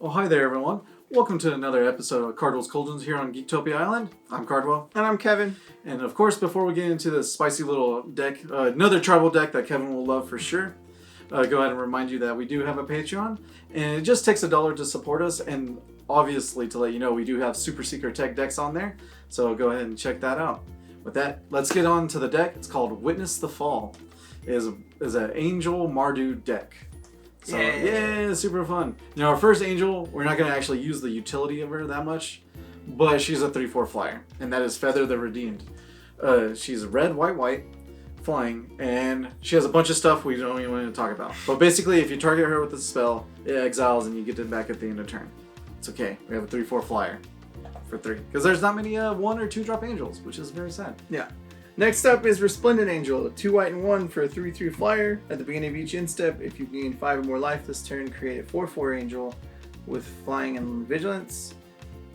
Well, hi there, everyone. Welcome to another episode of Cardwell's Cauldrons here on Geektopia Island. I'm Cardwell. And I'm Kevin. And of course, before we get into this spicy little deck, another tribal deck that Kevin will love for sure, go ahead and remind you that we do have a Patreon. And it just takes $1 to support us. And obviously, to let you know, we do have super secret tech decks on there. So go ahead and check that out. With that, let's get on to the deck. It's called Witness the Fall. It is an Angel Mardu deck. So, yeah, super fun. Now, our first Angel, we're not going to actually use the utility of her that much, but she's a 3/4 flyer, and that is Feather the Redeemed. She's red, white, flying, and she has a bunch of stuff we don't even want to talk about. But basically, if you target her with a spell, it exiles and you get it back at the end of turn. It's okay. We have a 3/4 flyer for 3. Because there's not many 1 or 2 drop Angels, which is very sad. Yeah. Next up is Resplendent Angel, 2 white and 1 for a 3/3 flyer. At the beginning of each instep, if you gain 5 or more life this turn, create a 4/4 Angel with flying and vigilance.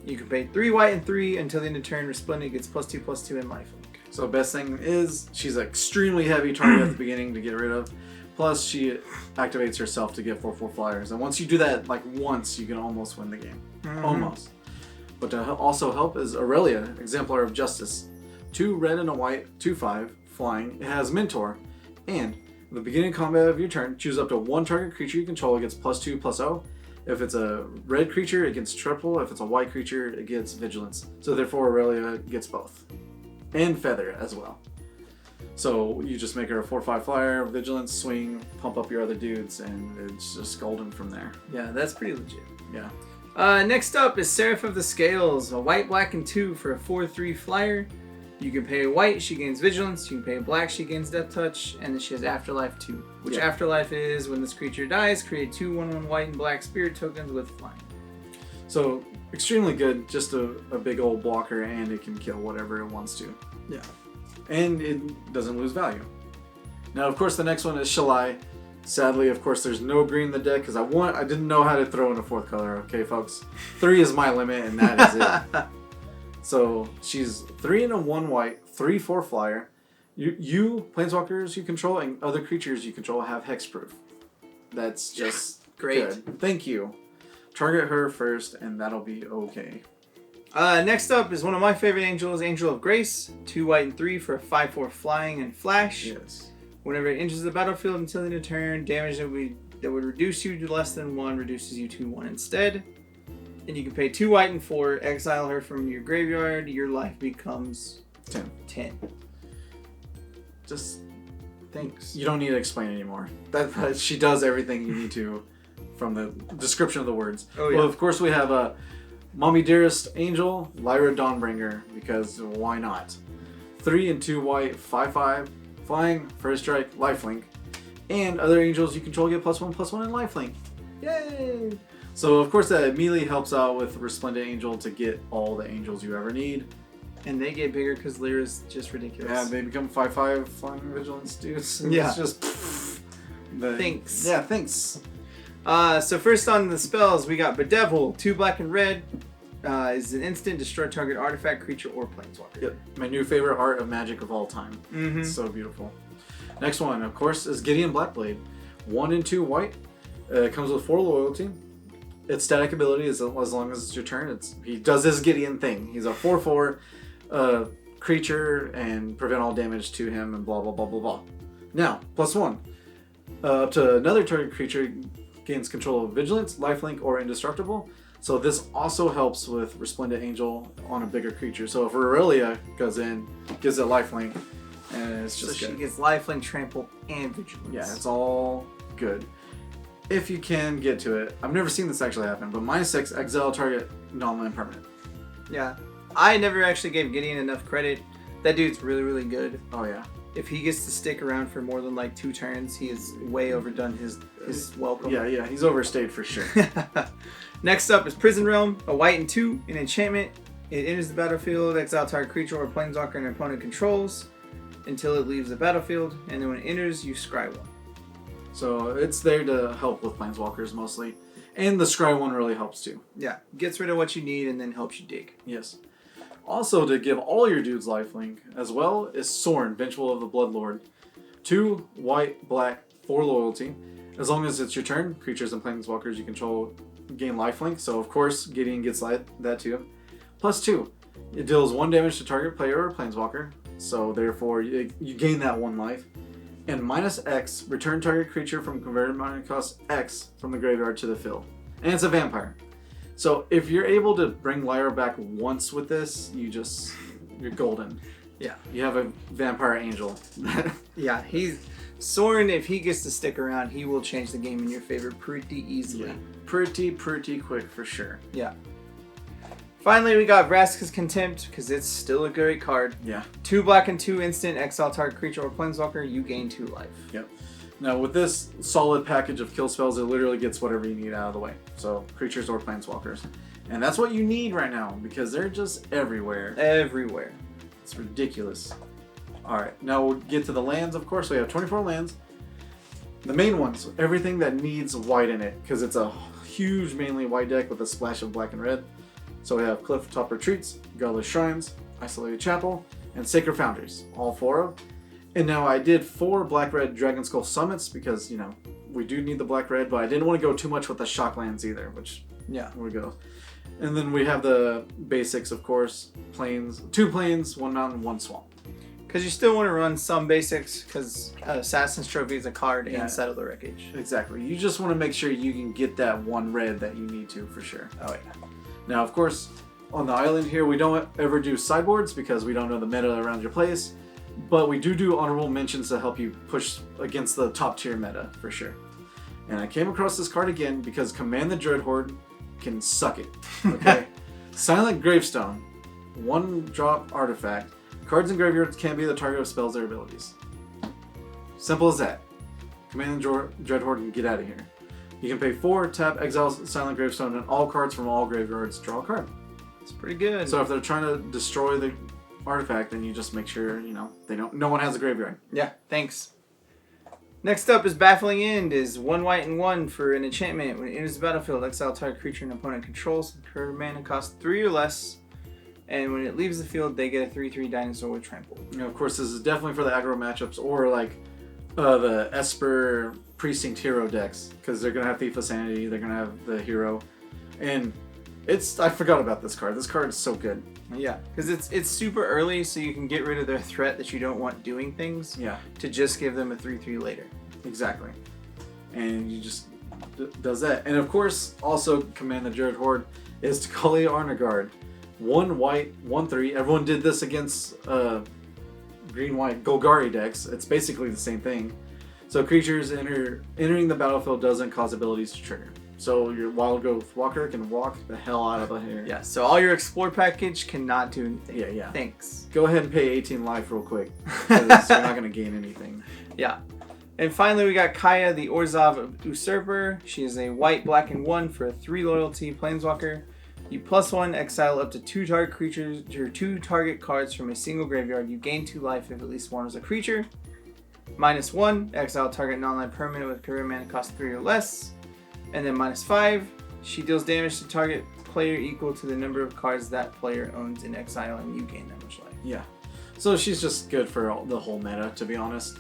You can pay 3 white and 3 until the end of turn. Resplendent gets +2/+2 in lifelink. So best thing is she's an extremely heavy target at the beginning to get rid of. Plus she activates herself to get 4/4 flyers. And once you do that like once, you can almost win the game. Mm-hmm. Almost. But to also help is Aurelia, Exemplar of Justice. 2 red and a white, 2/5, flying. It has Mentor. And at the beginning of combat of your turn, choose up to 1 target creature you control. It gets +2/+0. If it's a red creature, it gets triple. If it's a white creature, it gets vigilance. So therefore, Aurelia gets both. And Feather as well. So you just make her a 4/5 flyer, vigilance, swing, pump up your other dudes, and it's just golden from there. Yeah, that's pretty legit. Yeah. Next up is Seraph of the Scales, a white, black, and 2 for a 4/3 flyer. You can pay a white, she gains vigilance. You can pay a black, she gains death touch, and then she has Afterlife 2. Which Afterlife is when this creature dies, create 2 1/1 white and black spirit tokens with flying. So extremely good, just a big old blocker, and it can kill whatever it wants to. Yeah. And it doesn't lose value. Now, of course, the next one is Shalai. Sadly, of course, there's no green in the deck because I didn't know how to throw in a 4th color. Okay, folks, 3 is my limit, and that is it. So she's 3 and a 1 white, 3/4 flyer. You planeswalkers you control and other creatures you control have hexproof. That's just great. Good. Thank you. Target her first, and that'll be okay. Next up is one of my favorite angels, Angel of Grace. 2 white and 3 for a 5/4 flying and flash. Yes. Whenever it enters the battlefield until the end of turn, damage that would reduce you to less than 1 reduces you to 1 instead. And you can pay 2 white and 4, exile her from your graveyard. Your life becomes 10. Just thanks. You don't need to explain anymore. That she does everything you need to from the description of the words. Oh yeah. Well, of course we have a Mommy Dearest Angel, Lyra Dawnbringer, because why not? 3 and 2 white, 5/5, flying, first strike, lifelink, and other angels you control get +1/+1 in lifelink. Yay! So of course that immediately helps out with Resplendent Angel to get all the angels you ever need. And they get bigger because Lyra's just ridiculous. Yeah, they become 5/5 flying vigilance dudes. Yeah. It's just thanks. Yeah, thanks. So first on the spells, we got Bedevil, 2 black and red. Is an instant, destroy target artifact, creature, or planeswalker. Yep, my new favorite art of magic of all time. Mm-hmm. It's so beautiful. Next one, of course, is Gideon Blackblade. 1 and 2 white. It comes with 4 loyalty. Its static ability is as long as it's your turn. He does his Gideon thing. He's a 4/4 creature and prevent all damage to him and blah blah blah blah blah. Now, +1. Up to another target creature gains control of vigilance, lifelink, or indestructible. So this also helps with Resplendent Angel on a bigger creature. So if Aurelia goes in, gives it lifelink, and it's just so good. She gets lifelink, trample, and vigilance. Yeah, it's all good. If you can get to it. I've never seen this actually happen, but -6, exile target non-land permanent. Yeah. I never actually gave Gideon enough credit. That dude's really, really good. Oh yeah. If he gets to stick around for more than like 2 turns, he has way overdone his welcome. Yeah, he's overstayed for sure. Next up is Prison Realm, a white and 2, an enchantment. It enters the battlefield, exile target creature or planeswalker an opponent controls until it leaves the battlefield, and then when it enters, you scry 1. So it's there to help with planeswalkers mostly. And the scry one really helps too. Yeah, gets rid of what you need and then helps you dig. Yes. Also to give all your dudes lifelink as well is Sorin, Vengeful of the Bloodlord. 2 white, black, 4 loyalty. As long as it's your turn, creatures and planeswalkers you control gain lifelink, so of course Gideon gets that too. +2, it deals 1 damage to target player or planeswalker, so therefore you gain that 1 life. And -X, return target creature from converted mana cost X from the graveyard to the field. And it's a vampire. So if you're able to bring Lyra back once with this, you're golden. Yeah. You have a vampire angel. Yeah, Sorin, if he gets to stick around, he will change the game in your favor pretty easily. Yeah. Pretty quick for sure. Yeah. Finally, we got Vraska's Contempt, because it's still a great card. Yeah. 2 black and 2 instant, exile target creature or planeswalker, you gain 2 life. Yep. Now with this solid package of kill spells, it literally gets whatever you need out of the way. So creatures or planeswalkers. And that's what you need right now, because they're just everywhere. Everywhere. It's ridiculous. Alright, now we'll get to the lands, of course. We have 24 lands. The main ones, everything that needs white in it, because it's a huge mainly white deck with a splash of black and red. So we have Clifftop Retreats, Godless Shrines, Isolated Chapel, and Sacred Foundries, all 4 of them. And now I did 4 black-red Dragonskull Summits because, you know, we do need the black-red, but I didn't want to go too much with the shock lands either, which, yeah, we go. And then we have the basics, of course, plains, 2 plains, 1 mountain, 1 swamp. Because you still want to run some basics, because Assassin's Trophy is a card and Settle the Wreckage. Exactly. You just want to make sure you can get that 1 red that you need to, for sure. Oh, yeah. Now, of course, on the island here, we don't ever do sideboards because we don't know the meta around your place. But we do honorable mentions to help you push against the top tier meta, for sure. And I came across this card again because Command the Dread Horde can suck it. Okay? Silent Gravestone, 1-drop artifact. Cards in graveyards can't be the target of spells or abilities. Simple as that. Command the Dread Horde and get out of here. You can pay 4, tap, exile Silent Gravestone, and all cards from all graveyards draw a card. It's pretty good. So if they're trying to destroy the artifact, then you just make sure, you know, no one has a graveyard. Yeah, thanks. Next up is Baffling End, is 1 white and 1 for an enchantment. When it enters the battlefield, exile target creature an opponent controls. Per mana cost 3 or less. And when it leaves the field, they get a 3/3 dinosaur with trample. You know, of course, this is definitely for the aggro matchups or like the Esper Precinct hero decks, because they're gonna have Thief of Sanity, they're gonna have the hero, and I forgot about this card. This card is so good. Yeah, because it's super early, so you can get rid of their threat that you don't want doing things. Yeah. To just give them a 3/3 later. Exactly. And you just does that. And of course, also Command the Dread Horde is Tocatli Arnagard. 1 white, 1/3. Everyone did this against green-white Golgari decks. It's basically the same thing. So creatures entering the battlefield doesn't cause abilities to trigger. So your Wild Growth Walker can walk the hell out of here. Yeah, so all your Explore package cannot do anything. Yeah. Thanks. Go ahead and pay 18 life real quick, because you're not going to gain anything. Yeah. And finally, we got Kaya, the Orzhov Usurper. She is a white, black, and 1 for a 3 loyalty planeswalker. You +1, exile up to 2 target creatures or 2 target cards from a single graveyard. You gain 2 life if at least one is a creature. -1, exile target non-land permanent with career mana cost 3 or less. And then -5, she deals damage to target player equal to the number of cards that player owns in exile, and you gain that much life. Yeah. So she's just good for the whole meta, to be honest.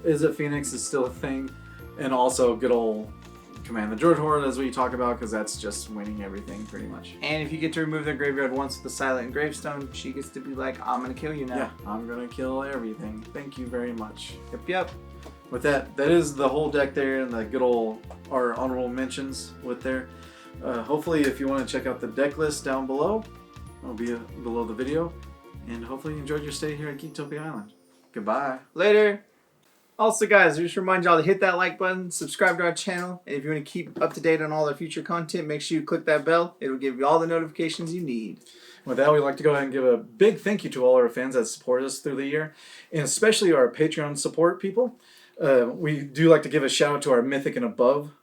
Is it Phoenix is still a thing, and also good old Command the Dread Horde, as we talk about, because that's just winning everything pretty much. And if you get to remove their graveyard once with the Silent Gravestone, she gets to be like, I'm gonna kill you now. Yeah, I'm gonna kill everything. Thank you very much. Yep. With that is the whole deck there, and the good old our honorable mentions with there. Hopefully, if you want to check out the deck list down below, it'll be below the video. And hopefully you enjoyed your stay here at Geektopia Island. Goodbye. Later. Also, guys, just remind y'all to hit that like button, subscribe to our channel, and if you want to keep up to date on all our future content, make sure you click that bell. It'll give you all the notifications you need. With that, we'd like to go ahead and give a big thank you to all our fans that support us through the year, and especially our Patreon support people. We do like to give a shout out to our Mythic and Above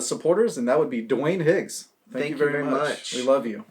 supporters, and that would be Dwayne Higgs. Thank you very much. We love you.